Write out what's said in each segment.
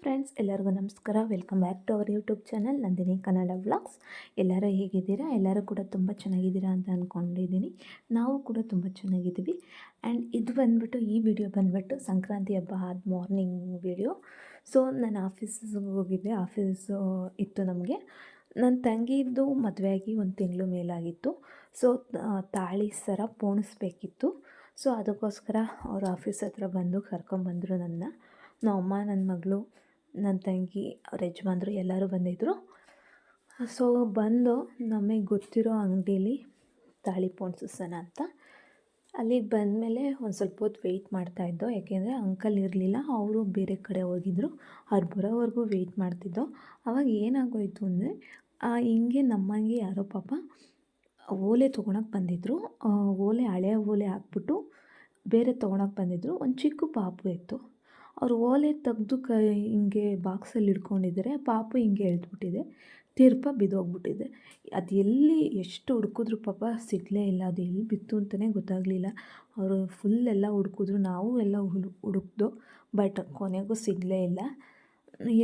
Friends, ಎಲ್ಲರಿಗೂ ನಮಸ್ಕಾರ. Welcome back to our YouTube channel Nandini Kannada vlogs. ಎಲ್ಲರೂ ಹೇಗಿದ್ದೀರಾ? ಎಲ್ಲರೂ ಕೂಡ ತುಂಬ ಚೆನ್ನಾಗಿದ್ದೀರಾ ಅಂತ ಅಂದ್ಕೊಂಡಿದ್ದೀನಿ. ನಾವು ಕೂಡ ತುಂಬ ಚೆನ್ನಾಗಿದ್ದೀವಿ. ಆ್ಯಂಡ್ ಇದು ಬಂದುಬಿಟ್ಟು ಈ ವಿಡಿಯೋ ಬಂದುಬಿಟ್ಟು ಸಂಕ್ರಾಂತಿ ಹಬ್ಬ ಆದ ಮಾರ್ನಿಂಗ್ ವಿಡಿಯೋ. ಸೊ ನಾನು ಆಫೀಸಿಗೆ ಹೋಗಿದ್ದೆ. ಆಫೀಸು ಇತ್ತು ನಮಗೆ. ನನ್ನ ತಂಗಿದ್ದು ಮದುವೆಯಾಗಿ 1 ತಿಂಗಳು ಮೇಲಾಗಿತ್ತು. ಸೊ ತಾಳಿ ಸರ ಪೋಣಿಸ್ಬೇಕಿತ್ತು. ಸೊ ಅದಕ್ಕೋಸ್ಕರ ಅವ್ರ ಆಫೀಸ್ ಹತ್ರ ಬಂದು ಕರ್ಕೊಂಬಂದರು ನನ್ನ ಅಮ್ಮ, ನನ್ನ ಮಗಳು, ನನ್ನ ತಂಗಿ, ಅವ್ರ ಯಜಮಾನ್ರು ಎಲ್ಲರೂ ಬಂದಿದ್ದರು. ಸೊ ಬಂದು ನಮಗೆ ಗೊತ್ತಿರೋ ಅಂಗಡೀಲಿ ತಾಳಿ ಪೋಣಿಸೋಣ ಅಂತ ಅಲ್ಲಿಗೆ ಬಂದಮೇಲೆ ಒಂದು ಸ್ವಲ್ಪ ಹೊತ್ತು ವೆಯ್ಟ್ ಮಾಡ್ತಾಯಿದ್ದೋ. ಯಾಕೆಂದರೆ ಅಂಕಲ್ ಇರಲಿಲ್ಲ, ಅವರು ಬೇರೆ ಕಡೆ ಹೋಗಿದ್ದರು. ಅವ್ರು ಬರೋವರೆಗೂ ವೆಯ್ಟ್ ಮಾಡ್ತಿದ್ದೋ. ಆವಾಗ ಏನಾಗೋಯಿತು ಅಂದರೆ ಹಿಂಗೆ ನಮ್ಮಂಗೆ ಯಾರೋ ಪಾಪ ಓಲೆ ತೊಗೊಳಕ್ಕೆ ಬಂದಿದ್ದರು. ಓಲೆ ಹಳೆಯ ಓಲೆ ಹಾಕ್ಬಿಟ್ಟು ಬೇರೆ ತೊಗೊಳಕ್ಕೆ ಬಂದಿದ್ದರು. ಒಂದು ಚಿಕ್ಕ ಪಾಪು ಇತ್ತು. ಅವ್ರು ಓಲೆ ತೆಗೆದು ಹಿಂಗೆ ಬಾಕ್ಸಲ್ಲಿ ಇಟ್ಕೊಂಡಿದ್ದಾರೆ. ಪಾಪು ಹಿಂಗೆ ಎಳೆದ್ಬಿಟ್ಟಿದೆ, ತೀರ್ಪ ಬಿದ್ದೋಗ್ಬಿಟ್ಟಿದೆ. ಅದು ಎಲ್ಲಿ ಎಷ್ಟು ಹುಡುಕಿದ್ರು ಪಾಪ ಸಿಗಲೇ ಇಲ್ಲ. ಅದು ಎಲ್ಲಿ ಬಿತ್ತು ಅಂತಲೇ ಗೊತ್ತಾಗಲಿಲ್ಲ. ಅವರು ಫುಲ್ಲೆಲ್ಲ ಹುಡುಕಿದ್ರು, ನಾವು ಎಲ್ಲ ಹುಡುಕ್ದೋ, ಬಟ್ ಕೊನೆಗೂ ಸಿಗಲೇ ಇಲ್ಲ.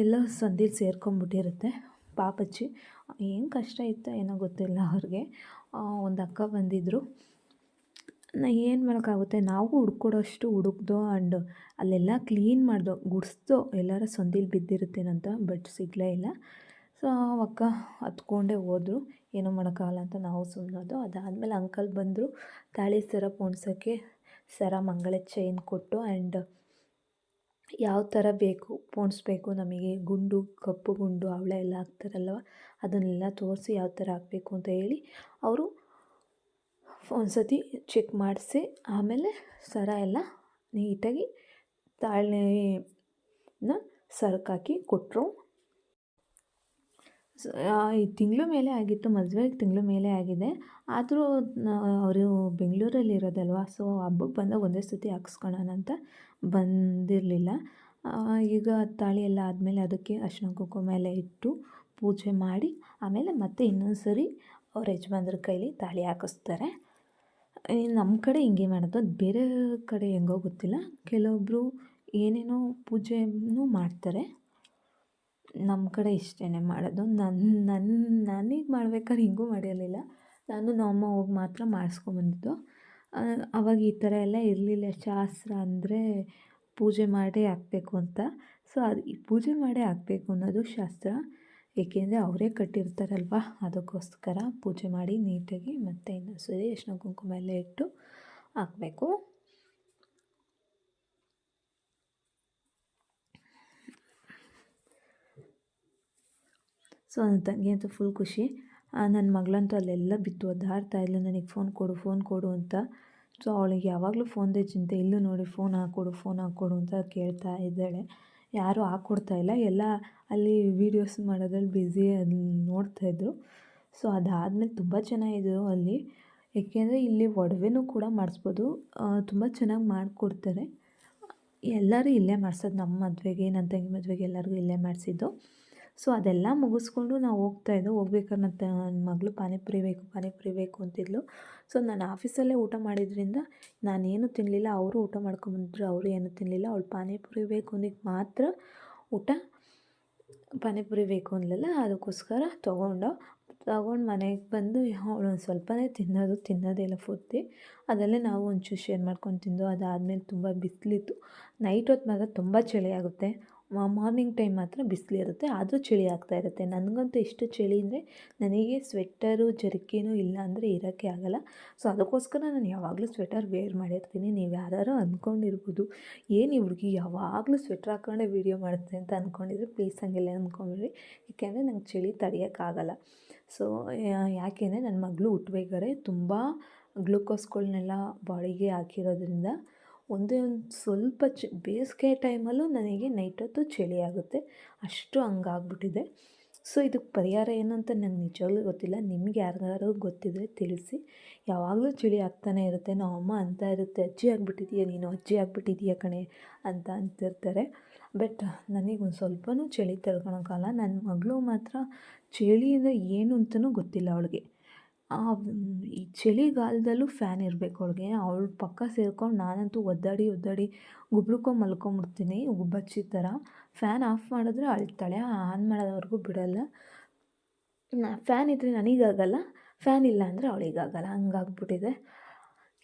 ಎಲ್ಲ ಸಂದಿಲಿ ಸೇರ್ಕೊಂಡ್ಬಿಟ್ಟಿರುತ್ತೆ ಪಾಪಚ್ಚಿ. ಏನು ಕಷ್ಟ ಇತ್ತು ಏನೋ ಗೊತ್ತಿಲ್ಲ ಅವ್ರಿಗೆ. ಒಂದು ಅಕ್ಕ ಬಂದಿದ್ದರು. ಏನು ಮಾಡೋಕ್ಕಾಗುತ್ತೆ, ನಾವು ಹುಡ್ಕೊಡೋಷ್ಟು ಹುಡುಕ್ದೋ. ಆ್ಯಂಡ್ ಅಲ್ಲೆಲ್ಲ ಕ್ಲೀನ್ ಮಾಡ್ದೋ, ಗುಡಿಸ್ದೋ ಎಲ್ಲರ ಸಂದಿಲಿ ಬಿದ್ದಿರುತ್ತೇನಂತ, ಬಟ್ ಸಿಗಲೇ ಇಲ್ಲ. ಸೊ ಅಕ್ಕ ಹತ್ಕೊಂಡೇ ಹೋದರು. ಏನೂ ಮಾಡೋಕ್ಕಾಗಲ್ಲ ಅಂತ ನಾವು ಸುಮ್ಮನಾದೋ. ಅದಾದಮೇಲೆ ಅಂಕಲ್ ಬಂದರು ತಾಳಿ ಸರ ಪೋಣಿಸೋಕ್ಕೆ. ಸರ ಮಂಗಳ ಚೈನ್ ಕೊಟ್ಟು ಆ್ಯಂಡ್ ಯಾವ ಥರ ಬೇಕು ಪೋಣಿಸ್ಬೇಕು, ನಮಗೆ ಗುಂಡು, ಕಪ್ಪು ಗುಂಡು, ಅವಳೆ ಎಲ್ಲ ಹಾಕ್ತಾರಲ್ವ, ಅದನ್ನೆಲ್ಲ ತೋರಿಸಿ ಯಾವ ಥರ ಹಾಕಬೇಕು ಅಂತ ಹೇಳಿ ಅವರು ಒಂದು ಸತಿ ಚೆಕ್ ಮಾಡಿಸಿ ಆಮೇಲೆ ಸರ ಎಲ್ಲ ನೀಟಾಗಿ ತಾಳಿನ ಸರಕ್ಕಾಕಿ ಕೊಟ್ಟರು. ಈ ತಿಂಗಳು ಮೇಲೆ ಆಗಿತ್ತು, ಮದುವೆಗೆ ತಿಂಗಳು ಮೇಲೆ ಆಗಿದೆ. ಆದರೂ ಅವರು ಬೆಂಗಳೂರಲ್ಲಿ ಇರೋದಲ್ವ, ಸೊ ಹಬ್ಬಕ್ಕೆ ಬಂದಾಗ ಒಂದೇ ಸತಿ ಹಾಕ್ಸ್ಕೊಳ್ಳೋಣ ಅಂತ ಬಂದಿರಲಿಲ್ಲ. ಈಗ ತಾಳಿ ಎಲ್ಲ ಆದಮೇಲೆ ಅದಕ್ಕೆ ಅರಿಶಿನ ಕುಂಕುಮ ಎಲ್ಲ ಇಟ್ಟು ಪೂಜೆ ಮಾಡಿ ಆಮೇಲೆ ಮತ್ತೆ ಇನ್ನೊಂದು ಸರಿ ಅವ್ರ ಯಜಮಾನ್ರ ಕೈಲಿ ತಾಳಿ ಹಾಕಿಸ್ತಾರೆ. ನಮ್ಮ ಕಡೆ ಹಿಂಗೆ ಮಾಡೋದು, ಅದು ಬೇರೆ ಕಡೆ ಹೆಂಗೋ ಗೊತ್ತಿಲ್ಲ. ಕೆಲವೊಬ್ಬರು ಏನೇನೋ ಪೂಜೆನೂ ಮಾಡ್ತಾರೆ. ನಮ್ಮ ಕಡೆ ಇಷ್ಟೇ ಮಾಡೋದು. ನನಗೆ ಮಾಡ್ಬೇಕಾದ್ರೆ ಹಿಂಗೂ ಮಾಡಿರಲಿಲ್ಲ. ನಾನು ನಮ್ಮಮ್ಮ ಹೋಗಿ ಮಾತ್ರ ಮಾಡಿಸ್ಕೊಂಬಂದಿದ್ದು. ಆವಾಗ ಈ ಥರ ಎಲ್ಲ ಇರಲಿಲ್ಲ. ಶಾಸ್ತ್ರ ಅಂದರೆ ಪೂಜೆ ಮಾಡೇ ಹಾಕಬೇಕು ಅಂತ. ಸೊ ಅದು ಪೂಜೆ ಮಾಡೇ ಹಾಕಬೇಕು ಅನ್ನೋದು ಶಾಸ್ತ್ರ. ಏಕೆಂದರೆ ಅವರೇ ಕಟ್ಟಿರ್ತಾರಲ್ವ, ಅದಕ್ಕೋಸ್ಕರ ಪೂಜೆ ಮಾಡಿ ನೀಟಾಗಿ ಮತ್ತೆ ಇನ್ನೊಂದು ಸರಿ ಅರಿಶಿನ ಕುಂಕುಮ ಎಲ್ಲ ಇಟ್ಟು ಹಾಕಬೇಕು. ಸೊ ನನ್ನ ತಂಗಿ ಅಂತೂ ಫುಲ್ ಖುಷಿ. ನನ್ನ ಮಗಳಂತೂ ಅಲ್ಲೆಲ್ಲ ಬಿದ್ದು ಒದ್ದಾಡ್ತಾಯಿದ್ಲು, ನನಗೆ ಫೋನ್ ಕೊಡು ಅಂತ. ಸೊ ಅವಳಿಗೆ ಯಾವಾಗಲೂ ಫೋನ್ದೇ ಚಿಂತೆ. ಇಲ್ಲೂ ನೋಡಿ ಫೋನ್ ಹಾಕ್ಕೊಡು ಅಂತ ಕೇಳ್ತಾ ಇದ್ದಾಳೆ. ಯಾರೂ ಹಾಕ್ಕೊಡ್ತಾಯಿಲ್ಲ, ಎಲ್ಲ ಅಲ್ಲಿ ವೀಡಿಯೋಸ್ ಮಾಡೋದ್ರಲ್ಲಿ ಬ್ಯುಸಿ, ಅಲ್ಲಿ ನೋಡ್ತಾಯಿದ್ರು. ಸೊ ಅದಾದಮೇಲೆ ತುಂಬ ಚೆನ್ನಾಗಿದ್ರು ಅಲ್ಲಿ. ಏಕೆಂದರೆ ಇಲ್ಲಿ ಒಡವೆನೂ ಕೂಡ ಮಾಡಿಸ್ಬೋದು, ತುಂಬ ಚೆನ್ನಾಗಿ ಮಾಡಿಕೊಡ್ತಾರೆ. ಎಲ್ಲರೂ ಇಲ್ಲೇ ಮಾಡಿಸೋದು. ನಮ್ಮ ಮದುವೆಗೆ, ನನ್ನ ತಂಗಿ ಮದುವೆಗೆ ಎಲ್ಲರಿಗೂ ಇಲ್ಲೇ ಮಾಡಿಸಿದ್ದು. ಸೊ ಅದೆಲ್ಲ ಮುಗಿಸ್ಕೊಂಡು ನಾವು ಹೋಗ್ತಾಯಿದ್ದೋ. ಹೋಗ್ಬೇಕಾದ್ರೆ ನನ್ನ ಮಗಳು ಪಾನಿಪುರಿ ಬೇಕು ಅಂತಿದ್ಲು. ಸೊ ನಾನು ಆಫೀಸಲ್ಲೇ ಊಟ ಮಾಡಿದ್ರಿಂದ ನಾನೇನು ತಿನ್ನಲಿಲ್ಲ. ಅವರು ಊಟ ಮಾಡ್ಕೊಂಬಂದಿದ್ರು, ಅವರು ಏನೂ ತಿನ್ನಲಿಲ್ಲ. ಅವಳು ಪಾನಿಪುರಿ ಬೇಕು ಅಂದಿದ್ದು ಮಾತ್ರ ಊಟ. ಪಾನಿಪುರಿ ಬೇಕು ಅಂದ್ಲಲ್ಲ, ಅದಕ್ಕೋಸ್ಕರ ತೊಗೊಂಡು ಮನೆಗೆ ಬಂದು ಅವಳು ಒಂದು ಸ್ವಲ್ಪನೇ ತಿನ್ನೋದೇ ಇಲ್ಲ ಪೂರ್ತಿ. ಅದರಲ್ಲೇ ನಾವು ಒಂಚೂರು ಶೇರ್ ಮಾಡ್ಕೊಂಡು ತಿಂದು. ಅದಾದಮೇಲೆ ತುಂಬ ಬಿಸಿಲಿತ್ತು. ನೈಟ್ ಹೊತ್ತು ಮಾತ್ರ ತುಂಬ ಚಳಿ ಆಗುತ್ತೆ, ಮಾರ್ನಿಂಗ್ ಟೈಮ್ ಮಾತ್ರ ಬಿಸಿಲಿರುತ್ತೆ, ಆದರೂ ಚಳಿ ಆಗ್ತಾಯಿರುತ್ತೆ. ನನಗಂತೂ ಎಷ್ಟು ಚಳಿ ಅಂದರೆ ನನಗೆ ಸ್ವೆಟ್ಟರು ಜರ್ಕಿನೂ ಇಲ್ಲ ಅಂದರೆ ಇರೋಕ್ಕೆ ಆಗೋಲ್ಲ. ಸೊ ಅದಕ್ಕೋಸ್ಕರ ನಾನು ಯಾವಾಗಲೂ ಸ್ವೆಟರ್ ವೇರ್ ಮಾಡಿರ್ತೀನಿ. ನೀವು ಯಾರು ಅಂದ್ಕೊಂಡಿರ್ಬೋದು, ಏನು ಈ ಹುಡುಗಿ ಯಾವಾಗಲೂ ಸ್ವೆಟ್ರ್ ಹಾಕ್ಕೊಂಡೇ ವೀಡಿಯೋ ಮಾಡುತ್ತೆ ಅಂತ ಅಂದ್ಕೊಂಡಿದ್ರೆ ಪ್ಲೀಸ್ ಹಂಗೆಲ್ಲ ಅಂದ್ಕೊಂಬಿಡ್ರಿ. ಏಕೆಂದರೆ ನಂಗೆ ಚಳಿ ತಡೆಯೋಕ್ಕಾಗಲ್ಲ. ಸೊ ಯಾಕೆಂದರೆ ನನ್ನ ಮಗಳು ಹುಟ್ಟಬೇಕಾದ್ರೆ ತುಂಬ ಗ್ಲೂಕೋಸ್ಗಳನ್ನೆಲ್ಲ ಬಾಡಿಗೆ ಹಾಕಿರೋದ್ರಿಂದ ಒಂದೇ ಒಂದು ಸ್ವಲ್ಪ ಬೇಸಿಗೆ ಟೈಮಲ್ಲೂ ನನಗೆ ನೈಟ್ ಹೊತ್ತು ಚಳಿ ಆಗುತ್ತೆ, ಅಷ್ಟು ಹಂಗಾಗ್ಬಿಟ್ಟಿದೆ. ಸೊ ಇದಕ್ಕೆ ಪರಿಹಾರ ಏನು ಅಂತ ನಂಗೆ ನಿಜವಾಗ್ಲೂ ಗೊತ್ತಿಲ್ಲ. ನಿಮ್ಗೆ ಯಾರಿಗಾರು ಗೊತ್ತಿದ್ದರೆ ತಿಳಿಸಿ. ಯಾವಾಗಲೂ ಚಳಿ ಆಗ್ತಾನೆ ಇರುತ್ತೆ. ನಮ್ಮಮ್ಮ ಅಂತ ಇರುತ್ತೆ, ಅಜ್ಜಿ ಆಗಿಬಿಟ್ಟಿದೀಯ ಕಣೆ ಅಂತ ಅಂತಿರ್ತಾರೆ. ಬಟ್ ನನಗೆ ಒಂದು ಸ್ವಲ್ಪನೂ ಚಳಿ ತಡ್ಕೊಳಕ್ಕಾಗಲ್ಲ. ನನ್ನ ಮಗಳು ಮಾತ್ರ ಚಳಿ ಅಂದರೆ ಏನು ಅಂತಲೂ ಗೊತ್ತಿಲ್ಲ ಅವಳಿಗೆ. ಈ ಚಳಿಗಾಲದಲ್ಲೂ ಫ್ಯಾನ್ ಇರಬೇಕು ಅವಳಿಗೆ. ಅವಳ ಪಕ್ಕ ಸೇರ್ಕೊಂಡು ನಾನಂತೂ ಒದ್ದಾಡಿ ಒದ್ದಾಡಿ ಗುಬ್ರುಕೊಂಡು ಮಲ್ಕೊಂಬಿಡ್ತೀನಿ ಗುಬ್ಬಚ್ಚಿ ಥರ. ಫ್ಯಾನ್ ಆಫ್ ಮಾಡಿದ್ರೆ ಅಳ್ತಾಳೆ, ಆನ್ ಮಾಡೋವರೆಗೂ ಬಿಡೋಲ್ಲ. ಫ್ಯಾನ್ ಇದ್ದರೆ ನನಗಾಗಲ್ಲ, ಫ್ಯಾನ್ ಇಲ್ಲ ಅಂದರೆ ಅವಳಿಗಾಗಲ್ಲ, ಹಂಗಾಗ್ಬಿಟ್ಟಿದೆ.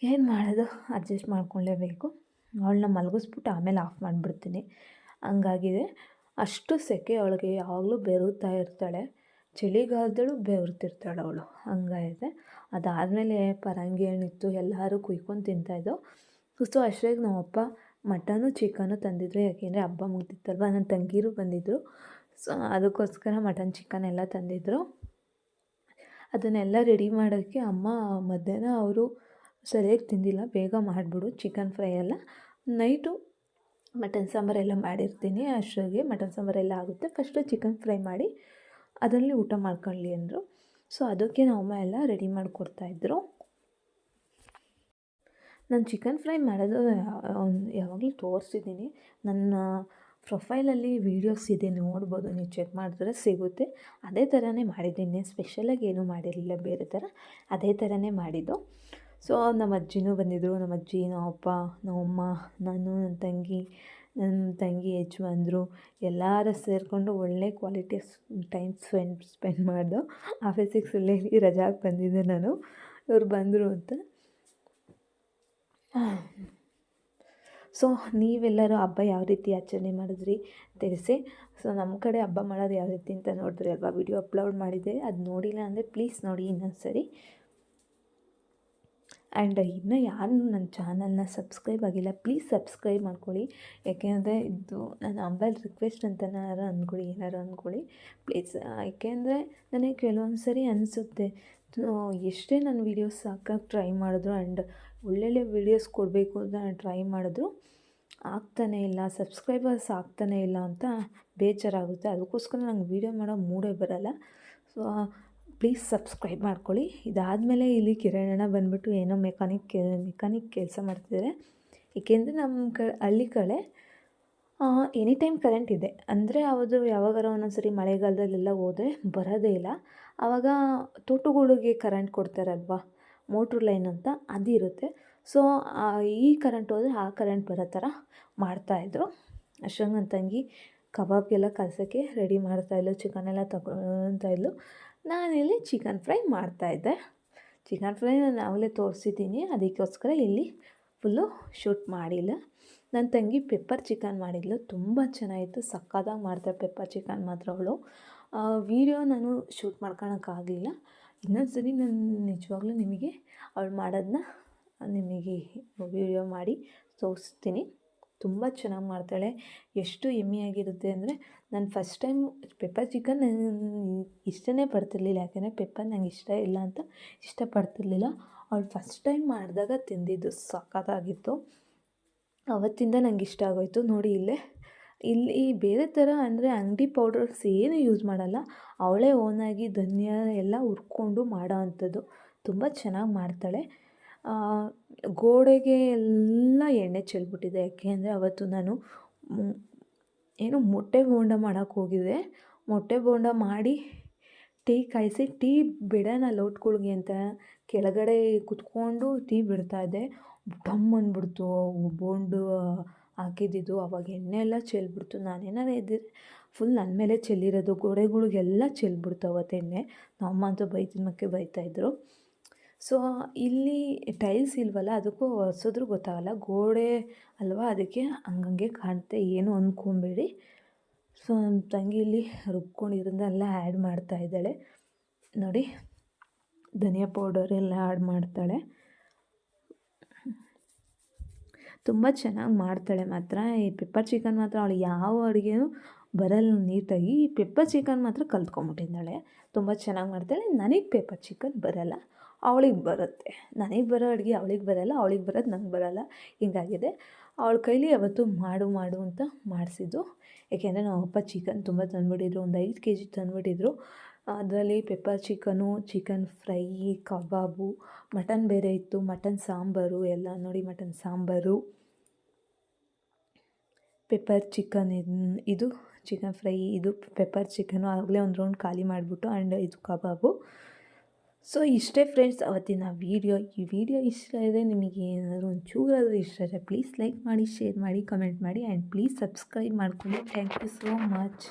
ಏನು ಮಾಡೋದು, ಅಡ್ಜಸ್ಟ್ ಮಾಡ್ಕೊಳ್ಳೇಬೇಕು. ಅವಳನ್ನ ಮಲಗಿಸ್ಬಿಟ್ಟು ಆಮೇಲೆ ಆಫ್ ಮಾಡಿಬಿಡ್ತೀನಿ, ಹಂಗಾಗಿದೆ. ಅಷ್ಟು ಸೆಕೆ ಅವಳಿಗೆ, ಯಾವಾಗಲೂ ಬೆವರ್ತಾ ಇರ್ತಾಳೆ. ಚಳಿಗಾಲದಲ್ಲೂ ಬೆವರ್ತಿರ್ತಾಳೆ ಅವಳು, ಹಂಗಾಗಿದೆ. ಅದಾದಮೇಲೆ ಪರಂಗಿ ಹಣ್ಣಿತ್ತು, ಎಲ್ಲರೂ ಕುಯ್ಕೊಂಡು ತಿಂತಾಯಿದ್ದೋ. ಸೊ ಅಷ್ಟರಾಗೆ ನಮ್ಮಪ್ಪ ಮಟನು ಚಿಕನು ತಂದಿದ್ರು, ಯಾಕೆಂದರೆ ಹಬ್ಬ ಮುಗ್ದಿತ್ತಲ್ವ. ನನ್ನ ತಂಗೀರು ಬಂದಿದ್ದರು, ಸೊ ಅದಕ್ಕೋಸ್ಕರ ಮಟನ್ ಚಿಕನ್ ಎಲ್ಲ ತಂದಿದ್ದರು. ಅದನ್ನೆಲ್ಲ ರೆಡಿ ಮಾಡೋಕ್ಕೆ ಅಮ್ಮ ಮಧ್ಯಾಹ್ನ ಅವರು ಸರಿಯಾಗಿ ತಿಂದಿಲ್ಲ, ಬೇಗ ಮಾಡಿಬಿಡು ಚಿಕನ್ ಫ್ರೈ ಎಲ್ಲ, ನೈಟು ಮಟನ್ ಸಾಂಬಾರೆಲ್ಲ ಮಾಡಿರ್ತೀನಿ, ಅಷ್ಟರಾಗೆ ಮಟನ್ ಸಾಂಬಾರೆಲ್ಲ ಆಗುತ್ತೆ, ಫಸ್ಟು ಚಿಕನ್ ಫ್ರೈ ಮಾಡಿ ಅದರಲ್ಲಿ ಊಟ ಮಾಡ್ಕೊಳ್ಳಿ ಅಂದರು. ಸೊ ಅದಕ್ಕೆ ನಮ್ಮಮ್ಮ ಎಲ್ಲ ರೆಡಿ ಮಾಡಿಕೊಡ್ತಾಯಿದ್ರು. ನಾನು ಚಿಕನ್ ಫ್ರೈ ಮಾಡೋದು ಯಾವಾಗಲೂ ತೋರಿಸಿದ್ದೀನಿ, ನನ್ನ ಪ್ರೊಫೈಲಲ್ಲಿ ವೀಡಿಯೋಸ್ ಇದೆ, ನೋಡ್ಬೋದು, ನೀವು ಚೆಕ್ ಮಾಡಿದ್ರೆ ಸಿಗುತ್ತೆ. ಅದೇ ಥರನೇ ಮಾಡಿದ್ದೀನಿ, ಸ್ಪೆಷಲಾಗಿ ಏನೂ ಮಾಡಿರಲಿಲ್ಲ ಬೇರೆ ಥರ, ಅದೇ ಥರನೇ ಮಾಡಿದ್ದು. ಸೊ ನಮ್ಮ ಅಜ್ಜಿನೂ ಬಂದಿದ್ದರು, ನಮ್ಮ ಅಜ್ಜಿ, ನಮ್ಮಪ್ಪ, ನಮ್ಮಮ್ಮ, ನಾನು, ನನ್ನ ತಂಗಿ ಯಜಮಾನ್ರು ಎಲ್ಲರೂ ಸೇರಿಕೊಂಡು ಒಳ್ಳೆ ಕ್ವಾಲಿಟಿ ಟೈಮ್ ಸ್ಪೆಂಡ್ ಮಾಡ್ದೋ. ಆಫೀಸಿಗೆ ಸುಳ್ಳೇಲಿ ರಜಾಗೆ ಬಂದಿದ್ದೆ ನಾನು, ಇವ್ರು ಬಂದರು ಅಂತ. ಸೊ ನೀವೆಲ್ಲರೂ ಹಬ್ಬ ಯಾವ ರೀತಿ ಆಚರಣೆ ಮಾಡಿದ್ರಿ ತಿಳಿಸಿ. ಸೊ ನಮ್ಮ ಕಡೆ ಹಬ್ಬ ಮಾಡೋದು ಯಾವ ರೀತಿ ಅಂತ ನೋಡಿದ್ರಿ ಅಲ್ವಾ, ವಿಡಿಯೋ ಅಪ್ಲೋಡ್ ಮಾಡಿದ್ದೆ, ಅದು ನೋಡಿಲ್ಲ ಅಂದರೆ ಪ್ಲೀಸ್ ನೋಡಿ ಇನ್ನೊಂದು ಸರಿ. ಆ್ಯಂಡ್ ಇನ್ನೂ ಯಾರು ನನ್ನ ಚಾನಲ್ನ ಸಬ್ಸ್ಕ್ರೈಬ್ ಆಗಿಲ್ಲ, ಪ್ಲೀಸ್ ಸಬ್ಸ್ಕ್ರೈಬ್ ಮಾಡ್ಕೊಳ್ಳಿ. ಯಾಕೆಂದರೆ ಇದು ನನ್ನ ಹಂಬಲ್ ರಿಕ್ವೆಸ್ಟ್ ಅಂತನಾರು ಅಂದ್ಕೊಳ್ಳಿ, ಏನಾರು ಅಂದ್ಕೊಳ್ಳಿ ಪ್ಲೀಸ್. ಯಾಕೆಂದರೆ ನನಗೆ ಕೆಲವೊಂದು ಸರಿ ಅನಿಸುತ್ತೆ, ಎಷ್ಟೇ ನನ್ನ ವೀಡಿಯೋಸ್ ಹಾಕೋಕ್ಕೆ ಟ್ರೈ ಮಾಡಿದ್ರು ಆ್ಯಂಡ್ ಒಳ್ಳೊಳ್ಳೆ ವೀಡಿಯೋಸ್ ಕೊಡಬೇಕು ಅಂತ ನಾನು ಟ್ರೈ ಮಾಡಿದ್ರು ಆಗ್ತಾನೇ ಇಲ್ಲ, ಸಬ್ಸ್ಕ್ರೈಬರ್ಸ್ ಆಗ್ತಾನೇ ಇಲ್ಲ ಅಂತ ಬೇಜಾರಾಗುತ್ತೆ. ಅದಕ್ಕೋಸ್ಕರ ನಂಗೆ ವೀಡಿಯೋ ಮಾಡೋ ಮೂಡೇ ಬರೋಲ್ಲ. ಸೊ ಪ್ಲೀಸ್ ಸಬ್ಸ್ಕ್ರೈಬ್ ಮಾಡ್ಕೊಳ್ಳಿ. ಇದಾದಮೇಲೆ ಇಲ್ಲಿ ಕಿರಣಣ್ಣ ಬಂದುಬಿಟ್ಟು ಏನೋ ಮೆಕ್ಯಾನಿಕ್ ಕೆಲಸ ಮಾಡ್ತಿದ್ದಾರೆ. ಏಕೆಂದರೆ ನಮ್ಮ ಹಳ್ಳಿ ಕಡೆ ಎನಿ ಟೈಮ್ ಕರೆಂಟ್ ಇದೆ, ಅಂದರೆ ಅದು ಯಾವಾಗಾರ ಒಂದೊಂದ್ಸರಿ ಮಳೆಗಾಲದಲ್ಲೆಲ್ಲ ಹೋದರೆ ಬರೋದೇ ಇಲ್ಲ. ಆವಾಗ ತೋಟಗಳಿಗೆ ಕರೆಂಟ್ ಕೊಡ್ತಾರಲ್ವ, ಮೋಟ್ರ್ ಲೈನ್ ಅಂತ ಅದಿರುತ್ತೆ. ಸೊ ಈ ಕರೆಂಟ್ ಹೋದರೆ ಆ ಕರೆಂಟ್ ಬರೋ ಥರ ಮಾಡ್ತಾಯಿದ್ರು. ಅಷ್ಟೊಂದು ನನ್ನ ತಂಗಿ ಕಬಾಬ್ಗೆಲ್ಲ ಕಲಸೋಕ್ಕೆ ರೆಡಿ ಮಾಡ್ತಾಯಿದ್ಲು, ಚಿಕನೆಲ್ಲ ತಗೊತಾಯಿದ್ಲು. ನಾನಿಲ್ಲಿ ಚಿಕನ್ ಫ್ರೈ ಮಾಡ್ತಾಯಿದ್ದೆ. ಚಿಕನ್ ಫ್ರೈ ನಾನು ಆಗಲೇ ತೋರಿಸಿದ್ದೀನಿ, ಅದಕ್ಕೋಸ್ಕರ ಇಲ್ಲಿ ಫುಲ್ಲು ಶೂಟ್ ಮಾಡಿಲ್ಲ. ನನ್ನ ತಂಗಿ ಪೆಪ್ಪರ್ ಚಿಕನ್ ಮಾಡಿದ್ಲು, ತುಂಬ ಚೆನ್ನಾಗಿತ್ತು, ಸಕ್ಕತ್ತಾಗಿ ಮಾಡ್ತಾಳೆ ಪೆಪ್ಪರ್ ಚಿಕನ್ ಮಾತ್ರ ಅವಳು. ವೀಡಿಯೋ ನಾನು ಶೂಟ್ ಮಾಡ್ಕೊಳಕ್ಕಾಗಲಿಲ್ಲ. ಇನ್ನೊಂದು ಸರಿ ನಾನು ನಿಜವಾಗ್ಲೂ ನಿಮಗೆ ಅವಳು ಮಾಡೋದನ್ನ ನಿಮಗೆ ವೀಡಿಯೋ ಮಾಡಿ ತೋರಿಸ್ತೀನಿ. ತುಂಬ ಚೆನ್ನಾಗಿ ಮಾಡ್ತಾಳೆ, ಎಷ್ಟು ಯಮ್ಮಿಯಾಗಿರುತ್ತೆ ಅಂದರೆ. ನಾನು ಫಸ್ಟ್ ಟೈಮ್ ಪೆಪ್ಪರ್ ಚಿಕನ್ ಇಷ್ಟನೇ ಪಡ್ತಿರ್ಲಿಲ್ಲ, ಯಾಕೆಂದರೆ ಪೆಪ್ಪರ್ ನಂಗೆ ಇಷ್ಟ ಇಲ್ಲ ಅಂತ ಇಷ್ಟಪಡ್ತಿರ್ಲಿಲ್ಲ. ಅವಳು ಫಸ್ಟ್ ಟೈಮ್ ಮಾಡಿದಾಗ ತಿಂದಿದ್ದು ಸಕ್ಕತ್ತಾಗಿತ್ತು, ಅವತ್ತಿಂದ ನಂಗೆ ಇಷ್ಟ ಆಗೋಯಿತು. ನೋಡಿ ಇಲ್ಲಿ ಬೇರೆ ಥರ ಅಂದರೆ ಅಂಗಡಿ ಪೌಡರ್ಸ್ ಏನೂ ಯೂಸ್ ಮಾಡಲ್ಲ, ಅವಳೇ ಓನಾಗಿ ಧನಿಯಾ ಎಲ್ಲ ಹುರ್ಕೊಂಡು ಮಾಡೋ ಅಂಥದ್ದು. ತುಂಬ ಚೆನ್ನಾಗಿ ಮಾಡ್ತಾಳೆ. ಗೋಡೆಗೆ ಎಲ್ಲ ಎಣ್ಣೆ ಚೆಲ್ಬಿಟ್ಟಿದೆ, ಯಾಕೆ ಅಂದರೆ ಅವತ್ತು ನಾನು ಮೊಟ್ಟೆ ಬೋಂಡ ಮಾಡೋಕ್ಕೆ ಹೋಗಿದ್ದೆ. ಮೊಟ್ಟೆ ಬೋಂಡ ಮಾಡಿ ಟೀ ಕಾಯಿಸಿ, ಟೀ ಬಿಡೋಣ ಲೋಟ್ಗಳಿಗೆ ಅಂತ ಕೆಳಗಡೆ ಕುತ್ಕೊಂಡು ಟೀ ಬಿಡ್ತಾಯಿದ್ದೆ. ಢಮ್ ಅಂದ್ಬಿಡ್ತು ಬೋಂಡು ಹಾಕಿದ್ದಿದ್ದು, ಆವಾಗ ಎಣ್ಣೆ ಎಲ್ಲ ಚೆಲ್ಬಿಡ್ತು. ನಾನೇನಾರು ಇದ್ದರೆ ಫುಲ್ ನನ್ನ ಮೇಲೆ ಚೆಲ್ಲಿರೋದು, ಗೋಡೆಗಳಿಗೆಲ್ಲ ಚೆಲ್ಬಿಡ್ತು ಅವತ್ತು ಎಣ್ಣೆ. ನಮ್ಮಮ್ಮ ಅಂತೂ ಬೈತಿದ್ದಕ್ಕೆ ಬೈತಾಯಿದ್ರು. ಸೊ ಇಲ್ಲಿ ಟೈಲ್ಸ್ ಇಲ್ವಲ್ಲ, ಅದಕ್ಕೂ ಒರೆಸಿದ್ರೂ ಗೊತ್ತಾಗಲ್ಲ, ಗೋಡೆ ಅಲ್ವಾ, ಅದಕ್ಕೆ ಹಂಗಂಗೆ ಕಾಣುತ್ತೆ, ಏನು ಅಂದ್ಕೊಬೇಡಿ. ಸೊ ನನ್ನ ತಂಗಿ ಇಲ್ಲಿ ರುಬ್ಕೊಂಡಿರೋದನ್ನೆಲ್ಲ ಆ್ಯಡ್ ಮಾಡ್ತಾಯಿದ್ದಾಳೆ ನೋಡಿ, ಧನಿಯಾ ಪೌಡರ್ ಎಲ್ಲ ಆ್ಯಡ್ ಮಾಡ್ತಾಳೆ. ತುಂಬ ಚೆನ್ನಾಗಿ ಮಾಡ್ತಾಳೆ ಮಾತ್ರ. ಈ ಪೆಪ್ಪರ್ ಚಿಕನ್ ಮಾತ್ರ ಅವಳು ಯಾವ ಅಡುಗೆನೂ ಬರಲ್ಲ ನೀಟಾಗಿ, ಈ ಪೆಪ್ಪರ್ ಚಿಕನ್ ಮಾತ್ರ ಕಲ್ತ್ಕೊಂಬಿಟ್ಟಿದ್ದಾಳೆ, ತುಂಬ ಚೆನ್ನಾಗಿ ಮಾಡ್ತಾಳೆ. ನನಗೆ ಪೆಪ್ಪರ್ ಚಿಕನ್ ಬರೋಲ್ಲ, ಅವಳಿಗೆ ಬರುತ್ತೆ. ನನಗೆ ಬರೋ ಅಡುಗೆ ಅವಳಿಗೆ ಬರೋಲ್ಲ, ಅವಳಿಗೆ ಬರೋದು ನಂಗೆ ಬರೋಲ್ಲ, ಹಿಂಗಾಗಿದೆ. ಅವಳ ಕೈಲಿ ಯಾವತ್ತೂ ಮಾಡು ಅಂತ ಮಾಡಿಸಿದ್ದು. ಏಕೆಂದರೆ ನಮ್ಮಪ್ಪ ಚಿಕನ್ ತುಂಬ ತಂದುಬಿಟ್ಟಿದ್ರು, ಒಂದು 5 kg ತಂದುಬಿಟ್ಟಿದ್ರು. ಅದರಲ್ಲಿ pepper chicken, chicken fry, kebab, mutton ಬೇರೆ ಇತ್ತು, ಮಟನ್ ಸಾಂಬಾರು ಎಲ್ಲ ನೋಡಿ, ಮಟನ್ ಸಾಂಬಾರು, ಪೆಪ್ಪರ್ ಚಿಕನ್, ಇದು ಚಿಕನ್ ಫ್ರೈ, ಇದು ಪೆಪ್ಪರ್ ಚಿಕನು ಆಗಲೇ ಒಂದು ರೌಂಡ್ ಖಾಲಿ ಮಾಡಿಬಿಟ್ಟು, ಆ್ಯಂಡ್ ಇದು ಕಬಾಬು. ಸೊ ಇಷ್ಟೇ ಫ್ರೆಂಡ್ಸ್ ಅವತ್ತಿನ ವೀಡಿಯೋ. ಈ ವಿಡಿಯೋ ಇಷ್ಟ ಇದೆ, ನಿಮಗೆ ಏನಾದರೂ ಒಂಚೂರಾದರೂ ಇಷ್ಟ ಆದರೆ ಪ್ಲೀಸ್ ಲೈಕ್ ಮಾಡಿ, ಶೇರ್ ಮಾಡಿ, ಕಮೆಂಟ್ ಮಾಡಿ ಆ್ಯಂಡ್ ಪ್ಲೀಸ್ ಸಬ್ಸ್ಕ್ರೈಬ್ ಮಾಡಿಕೊಂಡು. Thank you so much.